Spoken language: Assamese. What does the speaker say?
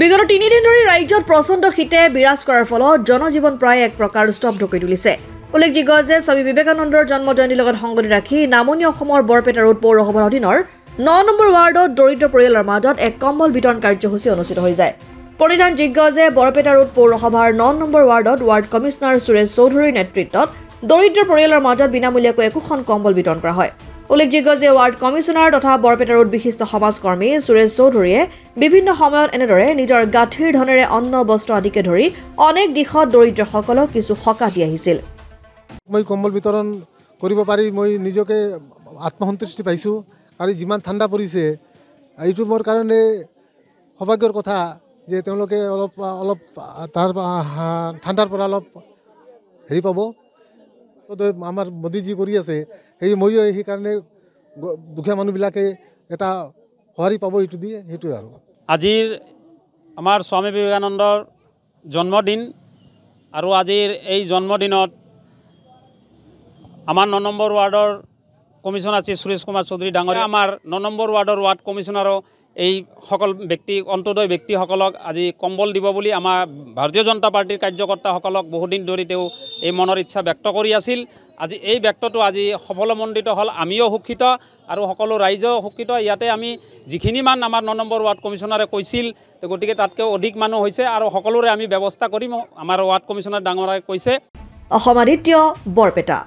বিগত 3 দিন ধৰি ৰাজ্যত প্ৰচণ্ড শীতে বিৰাজ কৰাৰ ফলত জনজীৱন প্ৰায় এক প্ৰকাৰ স্তব্ধ কৰি তুলিছে। উল্লেখযোগ্য যে স্বামী বিবেকানন্দৰ জন্ম জয়ন্তীৰ লগত সংগতি ৰাখি নামনি অসমৰ বৰপেটা ৰোড পৌৰসভাৰ অধীনৰ 9 নম্বৰ ৱাৰ্ডত দৰিদ্ৰ পৰিয়ালৰ মাজত এক কম্বল বিতৰণ কাৰ্যসূচী অনুষ্ঠিত হৈ যায়। পৰিধানযোগ্য যে বৰপেটা ৰোড পৌৰসভাৰ 9 নম্বৰ ৱাৰ্ডত ৱাৰ্ড কমিছনাৰ সুৰেশ চৌধুৰীৰ নেতৃত্বত দৰিদ্ৰ পৰিয়ালৰ মাজত বিনামূলীয়াকৈ একোখন কম্বল বিতৰণ কৰা হয়। উল্লেখযোগ্য যে ৱাৰ্ড কমিছনাৰ তথা বৰপেটা ৰোড বিশিষ্ট সমাজকৰ্মী সুৰেশ চৌধুৰীয়ে বিভিন্ন সময়ত এনেদৰে নিজৰ গাঁঠিৰ ধনেৰে অন্ন বস্ত্ৰ আদিকে ধৰি অনেক দিশত দৰিদ্ৰসকলক কিছু সকাহ দি আহিছিল। মই কম্বল বিতৰণ কৰিব পাৰি মই নিজকে আত্মসন্তুষ্টি পাইছোঁ। আৰু যিমান ঠাণ্ডা পৰিছে এইটো মোৰ কাৰণে সৌভাগ্যৰ কথা যে তেওঁলোকে অলপ তাৰ ঠাণ্ডাৰ পৰা অলপ হেৰি পাব। আমাৰ মোদীজী কৰি আছে ময়ো সেইকাৰণে দুখীয়া মানুহবিলাকে এটা সঁহাৰি পাব এইটো দিয়ে সেইটোৱে আৰু। আজিৰ আমাৰ স্বামী বিবেকানন্দৰ জন্মদিন আৰু আজিৰ এই জন্মদিনত আমাৰ 9 নম্বৰ ৱাৰ্ডৰ কমিশনাৰ শ্ৰী সুৰেশ কুমাৰ চৌধুৰী ডাঙৰীয়া আমাৰ 9 নম্বৰ ৱাৰ্ডৰ ৱাৰ্ড কমিশনাৰো এই সকল ব্যক্তি অন্তোদয় ব্যক্তিসকলক আজি কম্বল দিব বুলি আমাৰ ভাৰতীয় জনতা পাৰ্টিৰ কাৰ্যকৰ্তাসকলক বহুদিন ধৰি তেওঁ এই মনৰ ইচ্ছা ব্যক্ত কৰি আছিল। আজি এই ব্যক্তটো আজি সফলমণ্ডিত হ'ল, আমিও সুখিত আৰু সকলো ৰাইজেও সুখিত। ইয়াতে আমি যিখিনি মান আমাৰ 9 নম্বৰ ৱাৰ্ড কমিশনাৰে কৈছিল গতিকে তাতকৈও অধিক মানুহ হৈছে আৰু সকলোৰে আমি ব্যৱস্থা কৰিম আমাৰ ৱাৰ্ড কমিশনাৰ ডাঙৰীয়াই কৈছে। অসম আদিত্য, বৰপেটা।